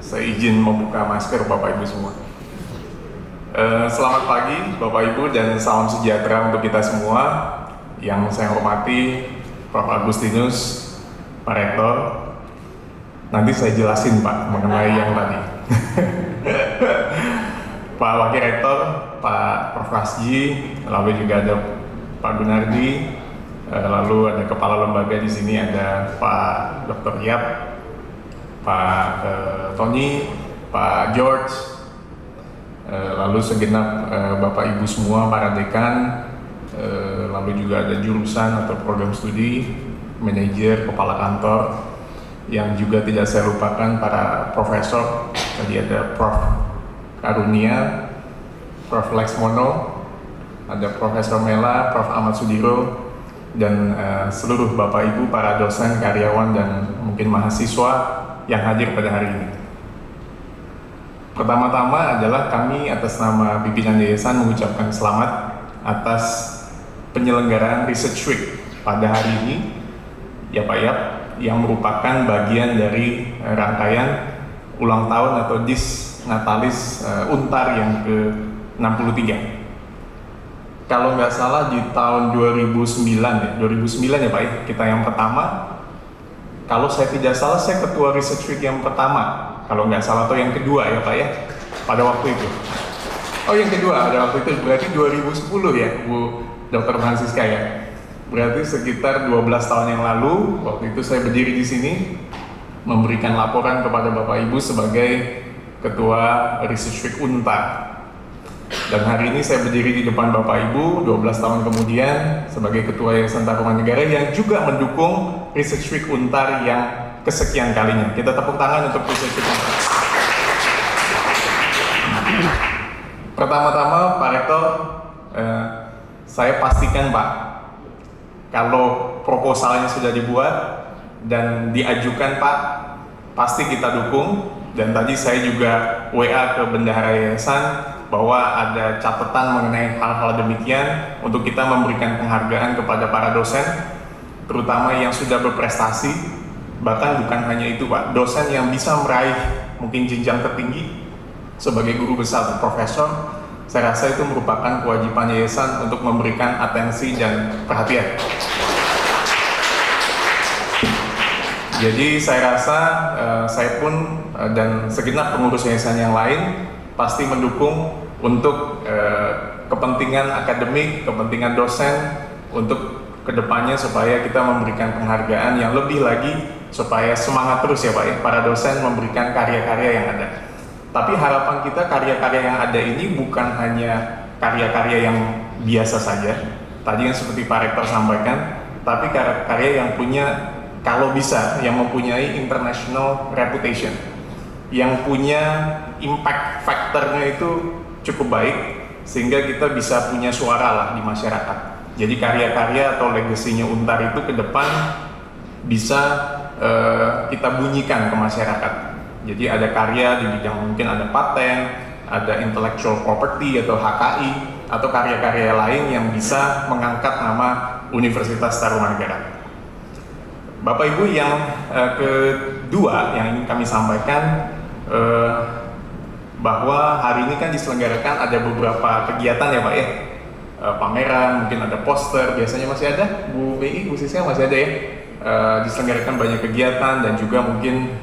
Saya izin membuka masker Bapak Ibu semua. Selamat pagi Bapak Ibu dan salam sejahtera untuk kita semua. Yang saya hormati Prof. Agustinus, Pak Rektor. Nanti saya jelasin Pak mengenai yang tadi. Pak Wakil Rektor, Pak Prof. Rasji, lalu juga ada Pak Gunardi, lalu ada Kepala Lembaga di sini ada Pak Dr. Yap, Pak Tony, Pak George, lalu segenap Bapak Ibu semua, para dekan, lalu juga ada jurusan atau program studi, manajer, kepala kantor, yang juga tidak saya lupakan para profesor. Tadi ada Prof. Karunia, Prof. Lexmono, ada Profesor Mela, Prof. Ahmad Sudiro, dan seluruh Bapak Ibu, para dosen, karyawan, dan mungkin mahasiswa yang hadir pada hari ini. Pertama-tama adalah kami atas nama pimpinan yayasan mengucapkan selamat atas penyelenggaraan Research Week pada hari ini, ya Pak Yap, yang merupakan bagian dari rangkaian ulang tahun atau Dis Natalis Untar yang ke-63. Kalau nggak salah di tahun 2009 ya Pak ya, kita yang pertama. Kalau saya tidak salah, saya ketua Research Week yang pertama, kalau nggak salah, atau yang kedua ya Pak ya, pada waktu itu. Oh, yang kedua pada waktu itu, berarti 2010 ya Bu Dr. Francisca ya. Berarti sekitar 12 tahun yang lalu, waktu itu saya berdiri di sini memberikan laporan kepada Bapak Ibu sebagai ketua Research Week Untar. Dan hari ini saya berdiri di depan Bapak Ibu 12 tahun kemudian sebagai Ketua Yayasan Taruman Negara yang juga mendukung Research Week Untar yang kesekian kalinya. Kita tepuk tangan untuk Research Week Untar. Pertama-tama Pak Rektor, saya pastikan Pak, kalau proposalnya sudah dibuat dan diajukan Pak, pasti kita dukung. Dan tadi saya juga WA ke Bendahara Yayasan bahwa ada catatan mengenai hal-hal demikian untuk kita memberikan penghargaan kepada para dosen, terutama yang sudah berprestasi. Bahkan bukan hanya itu Pak, dosen yang bisa meraih mungkin jenjang tertinggi sebagai guru besar atau profesor, saya rasa itu merupakan kewajiban yayasan untuk memberikan atensi dan perhatian. Jadi saya rasa saya pun dan segenap pengurus yayasan yang lain pasti mendukung untuk kepentingan akademik, kepentingan dosen, untuk kedepannya supaya kita memberikan penghargaan yang lebih lagi, supaya semangat terus ya Pak ya, para dosen memberikan karya-karya yang ada. Tapi harapan kita karya-karya yang ada ini bukan hanya karya-karya yang biasa saja, tadi yang seperti Pak Rektor sampaikan, tapi karya-karya yang punya, kalau bisa, yang mempunyai international reputation, yang punya impact factor-nya itu cukup baik, sehingga kita bisa punya suara lah di masyarakat. Jadi karya-karya atau legasinya Untar itu ke depan bisa kita bunyikan ke masyarakat. Jadi ada karya di bidang mungkin ada paten, ada intellectual property atau HKI, atau karya-karya lain yang bisa mengangkat nama Universitas Tarumanegara. Bapak Ibu, yang kedua yang ingin kami sampaikan, bahwa hari ini kan diselenggarakan ada beberapa kegiatan ya Pak ya, pameran, mungkin ada poster, biasanya masih ada, Bu BI, Bu Siska masih ada ya, diselenggarakan banyak kegiatan dan juga mungkin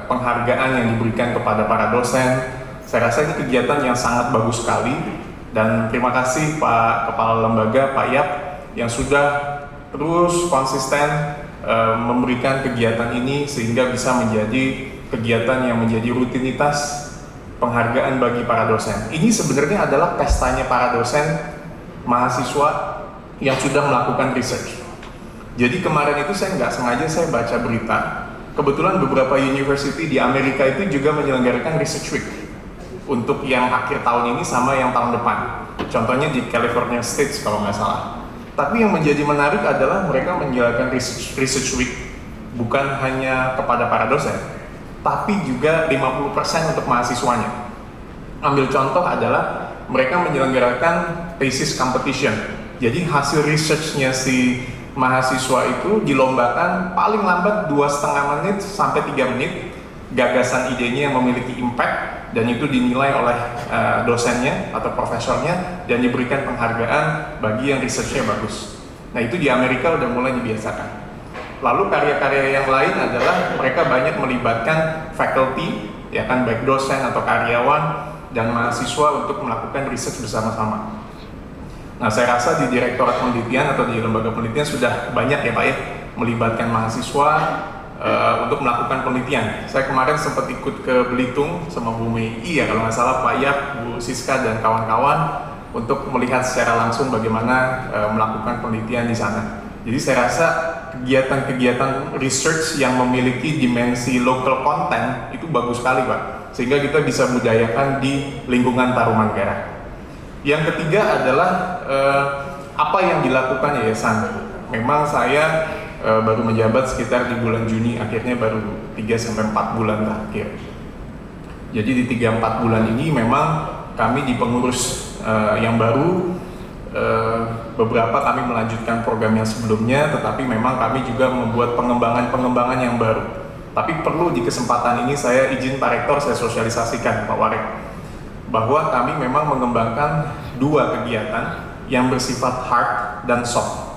penghargaan yang diberikan kepada para dosen. Saya rasa ini kegiatan yang sangat bagus sekali, dan terima kasih Pak Kepala Lembaga, Pak Yap, yang sudah terus konsisten memberikan kegiatan ini sehingga bisa menjadi kegiatan yang menjadi rutinitas penghargaan bagi para dosen. Ini sebenarnya adalah pestanya para dosen, mahasiswa yang sudah melakukan research. Jadi kemarin itu saya nggak sengaja saya baca berita, kebetulan beberapa university di Amerika itu juga menyelenggarakan Research Week untuk yang akhir tahun ini sama yang tahun depan. Contohnya di California State kalau nggak salah. Tapi yang menjadi menarik adalah mereka menjalankan research week bukan hanya kepada para dosen, tapi juga 50% untuk mahasiswanya. Ambil contoh adalah mereka menyelenggarakan thesis competition. Jadi hasil researchnya si mahasiswa itu dilombakan paling lambat 2,5 menit sampai 3 menit gagasan idenya yang memiliki impact dan itu dinilai oleh dosennya atau profesornya dan diberikan penghargaan bagi yang researchnya bagus. Nah itu di Amerika udah mulai dibiasakan. Lalu karya-karya yang lain adalah mereka banyak melibatkan faculty, ya kan, baik dosen atau karyawan dan mahasiswa untuk melakukan research bersama-sama. Nah saya rasa di Direktorat Penelitian atau di lembaga penelitian sudah banyak ya Pak ya melibatkan mahasiswa untuk melakukan penelitian. Saya kemarin sempat ikut ke Belitung sama Bu Mei ya kalau nggak salah, Pak Yap, Bu Siska dan kawan-kawan untuk melihat secara langsung bagaimana melakukan penelitian di sana. Jadi saya rasa kegiatan-kegiatan research yang memiliki dimensi local content itu bagus sekali Pak, sehingga kita bisa budayakan di lingkungan Tarumanegara. Yang ketiga adalah apa yang dilakukan yayasan. Memang saya baru menjabat sekitar di bulan Juni, akhirnya baru 3-4 bulan terakhir. Jadi di 3-4 bulan ini memang kami di pengurus yang baru, beberapa kami melanjutkan program yang sebelumnya, tetapi memang kami juga membuat pengembangan-pengembangan yang baru. Tapi perlu di kesempatan ini saya izin Pak Rektor, saya sosialisasikan Pak Warek, bahwa kami memang mengembangkan 2 kegiatan yang bersifat hard dan soft.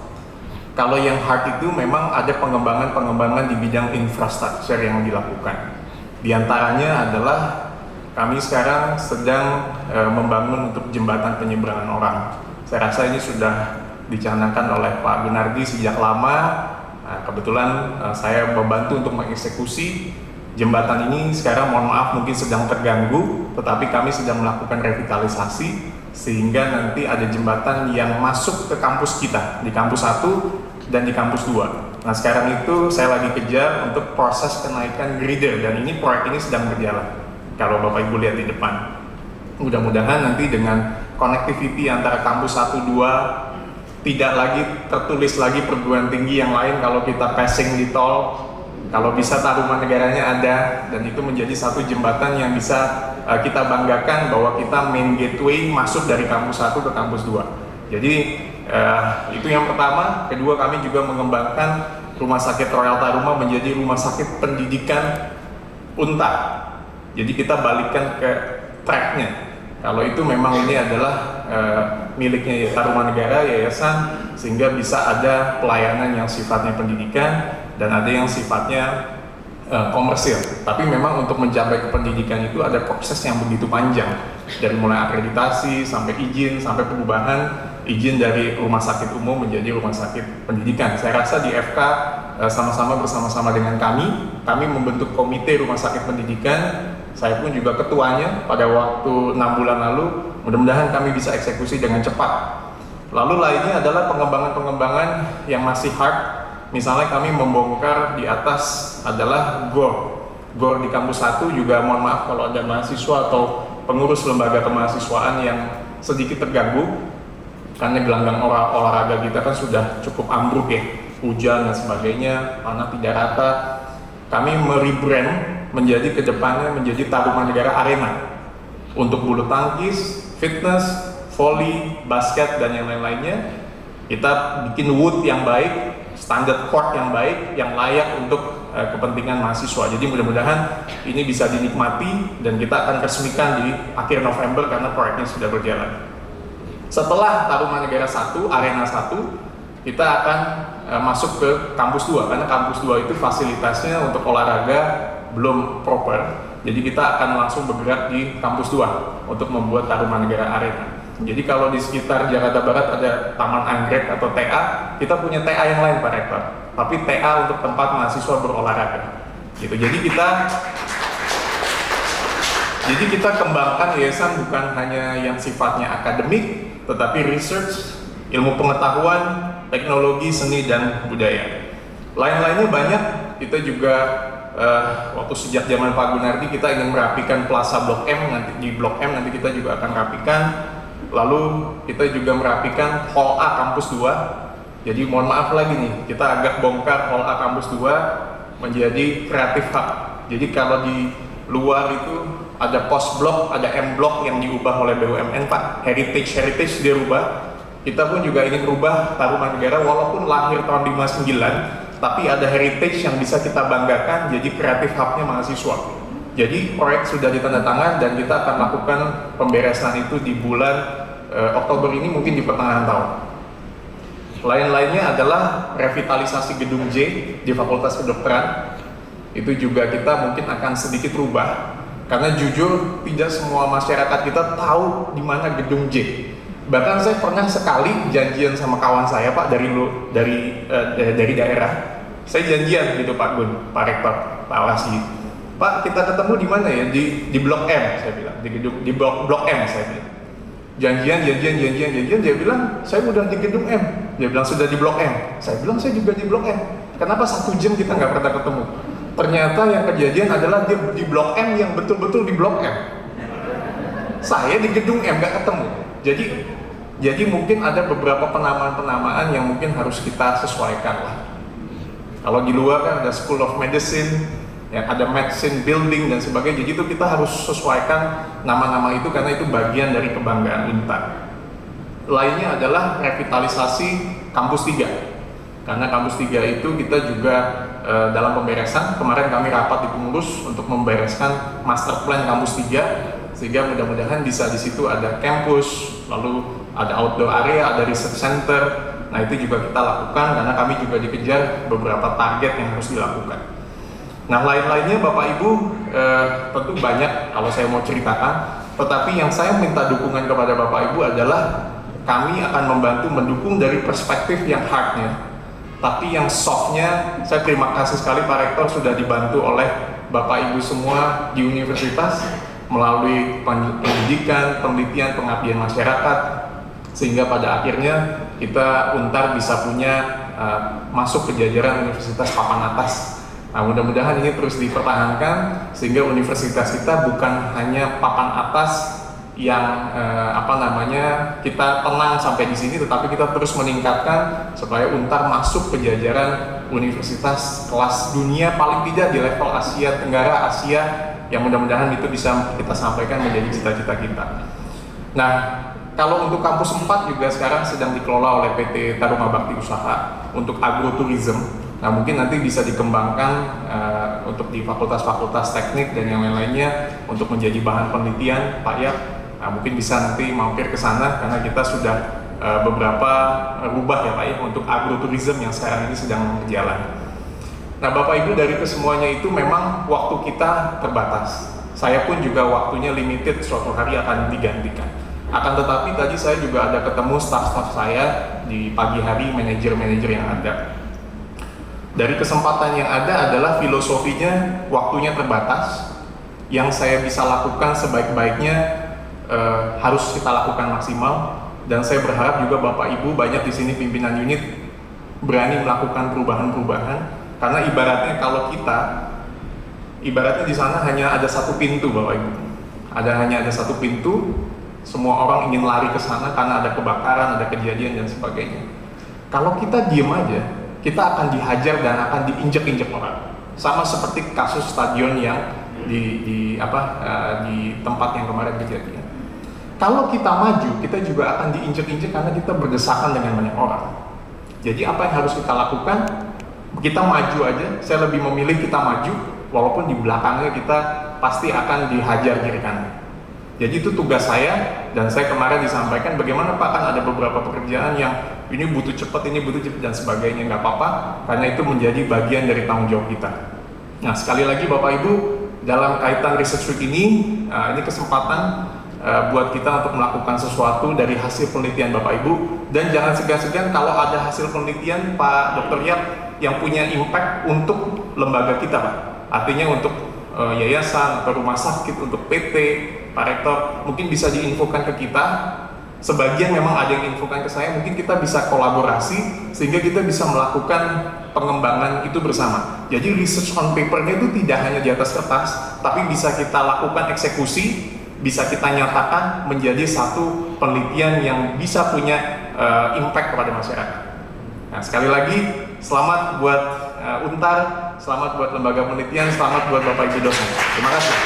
Kalau yang hard itu memang ada pengembangan-pengembangan di bidang infrastruktur yang dilakukan. Di antaranya adalah kami sekarang sedang membangun untuk jembatan penyeberangan orang. Saya rasa ini sudah dicanangkan oleh Pak Gunardi sejak lama. Nah, kebetulan saya membantu untuk mengeksekusi jembatan ini. Sekarang mohon maaf mungkin sedang terganggu, tetapi kami sedang melakukan revitalisasi sehingga nanti ada jembatan yang masuk ke kampus kita, di kampus 1 dan di kampus 2. Nah sekarang itu saya lagi kejar untuk proses kenaikan girder dan ini proyek ini sedang berjalan. Kalau Bapak Ibu lihat di depan, mudah-mudahan nanti dengan connectivity antara kampus 1-2 tidak lagi tertulis lagi perguruan tinggi yang lain kalau kita passing di tol, kalau bisa Tarumanegaranya ada, dan itu menjadi satu jembatan yang bisa kita banggakan bahwa kita main gateway masuk dari kampus 1 ke kampus 2. Jadi itu yang pertama. Kedua, kami juga mengembangkan Rumah Sakit Royal Taruma menjadi rumah sakit pendidikan untar. Jadi kita balikkan ke tracknya. Kalau itu memang ini adalah miliknya Tarumanegara yayasan, sehingga bisa ada pelayanan yang sifatnya pendidikan dan ada yang sifatnya komersil. Tapi memang untuk mencapai ke pendidikan itu ada proses yang begitu panjang, dari mulai akreditasi sampai izin sampai perubahan izin dari rumah sakit umum menjadi rumah sakit pendidikan. Saya rasa di FK bersama-sama dengan kami membentuk komite rumah sakit pendidikan. Saya pun juga ketuanya pada waktu 6 bulan lalu. Mudah-mudahan kami bisa eksekusi dengan cepat. Lalu lainnya adalah pengembangan-pengembangan yang masih hard. Misalnya kami membongkar di atas adalah GOR di kampus 1 juga. Mohon maaf kalau ada mahasiswa atau pengurus lembaga kemahasiswaan yang sedikit terganggu karena gelanggang olahraga kita kan sudah cukup ambruk ya, hujan dan sebagainya, tanah tidak rata. Kami merebrand menjadi kedepannya menjadi Tarumanegara Arena untuk bulu tangkis, fitness, volley, basket dan yang lain-lainnya. Kita bikin wood yang baik, standar court yang baik, yang layak untuk kepentingan mahasiswa. Jadi mudah-mudahan ini bisa dinikmati dan kita akan resmikan di akhir November karena proyeknya sudah berjalan. Setelah Tarumanegara 1, Arena 1, kita akan masuk ke kampus 2 karena kampus 2 itu fasilitasnya untuk olahraga belum proper. Jadi kita akan langsung bergerak di kampus 2 untuk membuat Tarumanegara Arena. Jadi kalau di sekitar Jakarta Barat ada Taman Anggrek atau TA, kita punya TA yang lain Pak Rektor, tapi TA untuk tempat mahasiswa berolahraga. Gitu. Jadi kita kembangkan yayasan bukan hanya yang sifatnya akademik, tetapi research, ilmu pengetahuan, teknologi, seni dan budaya. Lain-lainnya banyak. Kita juga waktu sejak zaman Pak Gunardi kita ingin merapikan Plaza Blok M, nanti di Blok M nanti kita juga akan rapikan. Lalu kita juga merapikan Hall A Kampus 2. Jadi mohon maaf lagi nih, kita agak bongkar Hall A Kampus 2 menjadi Creative Hub. Jadi kalau di luar itu ada Post Block, ada M Block yang diubah oleh BUMN Pak, Heritage dia rubah. Kita pun juga ingin rubah Tarumanegara walaupun lahir tahun 59, tapi ada heritage yang bisa kita banggakan jadi Creative Hub-nya mahasiswa. Jadi proyek sudah ditandatangan dan kita akan lakukan pemberesan itu di bulan Oktober ini, mungkin di pertengahan tahun. Lain-lainnya adalah revitalisasi gedung J di Fakultas Kedokteran. Itu juga kita mungkin akan sedikit rubah, karena jujur tidak semua masyarakat kita tahu di mana gedung J. Bahkan saya pernah sekali janjian sama kawan saya, Pak, dari daerah. Saya janjian gitu, Pak Gun, Pak Rektor, Pak Wasi. Pak, kita ketemu di mana ya? Di Blok M, saya bilang. Di Blok M, saya bilang. Janjian. Dia bilang, saya udah di gedung M. Dia bilang, sudah di Blok M. Saya bilang, saya juga di Blok M. Kenapa 1 jam kita nggak pernah ketemu? Ternyata yang kejadian adalah dia di Blok M yang betul-betul di Blok M. Saya di gedung M, nggak ketemu. Jadi mungkin ada beberapa penamaan-penamaan yang mungkin harus kita sesuaikan lah. Kalau di luar kan ada School of Medicine, ya, ada Medicine Building dan sebagainya. Jadi itu kita harus sesuaikan nama-nama itu karena itu bagian dari kebanggaan Untar. Lainnya adalah revitalisasi Kampus 3. Karena Kampus 3 itu kita juga dalam pemberesan, kemarin kami rapat di pengurus untuk membereskan master plan Kampus 3, sehingga mudah-mudahan bisa di situ ada kampus, lalu ada outdoor area, ada research center. Nah, itu juga kita lakukan karena kami juga dikejar beberapa target yang harus dilakukan. Nah, lain-lainnya Bapak Ibu tentu banyak kalau saya mau ceritakan, tetapi yang saya minta dukungan kepada Bapak Ibu adalah kami akan membantu mendukung dari perspektif yang hardnya. Tapi yang softnya, saya terima kasih sekali Pak Rektor sudah dibantu oleh Bapak Ibu semua di universitas melalui pendidikan, penelitian, pengabdian masyarakat, sehingga pada akhirnya kita Untar bisa punya masuk ke jajaran universitas papan atas. Nah, mudah-mudahan ini terus dipertahankan sehingga universitas kita bukan hanya papan atas yang kita tenang sampai di sini, tetapi kita terus meningkatkan supaya Untar masuk ke jajaran universitas kelas dunia, paling tidak di level Asia Tenggara, Asia, yang mudah-mudahan itu bisa kita sampaikan menjadi cita-cita kita. Nah, kalau untuk kampus 4 juga sekarang sedang dikelola oleh PT Taruna Bakti Usaha untuk agroturism. Nah, mungkin nanti bisa dikembangkan untuk di fakultas-fakultas teknik dan yang lain-lainnya untuk menjadi bahan penelitian, Pak Yap. Nah, mungkin bisa nanti mampir ke sana karena kita sudah beberapa rubah ya Pak ya untuk agroturism yang sekarang ini sedang berjalan. Nah, Bapak Ibu, dari kesemuanya itu memang waktu kita terbatas. Saya pun juga waktunya limited, suatu hari akan digantikan. Akan tetapi tadi saya juga ada ketemu staf-staf saya di pagi hari, manajer-manajer yang ada. Dari kesempatan yang ada adalah filosofinya waktunya terbatas. Yang saya bisa lakukan sebaik-baiknya harus kita lakukan maksimal, dan saya berharap juga Bapak Ibu banyak di sini pimpinan unit berani melakukan perubahan-perubahan, karena ibaratnya di sana hanya ada satu pintu Bapak Ibu, hanya ada satu pintu, semua orang ingin lari ke sana karena ada kebakaran, ada kejadian dan sebagainya. Kalau kita diem aja, kita akan dihajar dan akan diinjek-injek orang, sama seperti kasus stadion yang di tempat yang kemarin kejadian. Kalau kita maju, kita juga akan diinjek-injek karena kita berdesakan dengan banyak orang. Jadi apa yang harus kita lakukan? Kita maju aja. Saya lebih memilih kita maju, walaupun di belakangnya kita pasti akan dihajar kiri kanan. Jadi itu tugas saya, dan saya kemarin disampaikan bagaimana Pak, kan ada beberapa pekerjaan yang ini butuh cepat, ini butuh cepat dan sebagainya. Nggak apa-apa, karena itu menjadi bagian dari tanggung jawab kita. Nah, sekali lagi Bapak Ibu, dalam kaitan research week ini kesempatan buat kita untuk melakukan sesuatu dari hasil penelitian Bapak Ibu, dan jangan segan-segan kalau ada hasil penelitian Pak Dr. Yap yang punya impact untuk lembaga kita Pak, artinya untuk yayasan atau rumah sakit, untuk PT, Pak Rektor, mungkin bisa diinfokan ke kita. Sebagian memang ada yang infokan ke saya, mungkin kita bisa kolaborasi sehingga kita bisa melakukan pengembangan itu bersama. Jadi research on paper-nya itu tidak hanya di atas kertas, tapi bisa kita lakukan eksekusi, bisa kita nyatakan menjadi satu penelitian yang bisa punya impact kepada masyarakat. Nah, sekali lagi selamat buat Untar, selamat buat lembaga penelitian, selamat buat Bapak Ibu dosen. Terima kasih.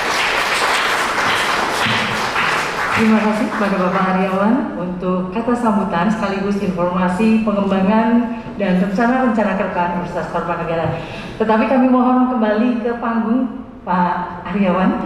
Terima kasih kepada Bapak Haryawan untuk kata sambutan sekaligus informasi pengembangan dan rencana-rencana ke depan Universitas Tarumanegara. Tetapi kami mohon kembali ke panggung Pak Aryawan.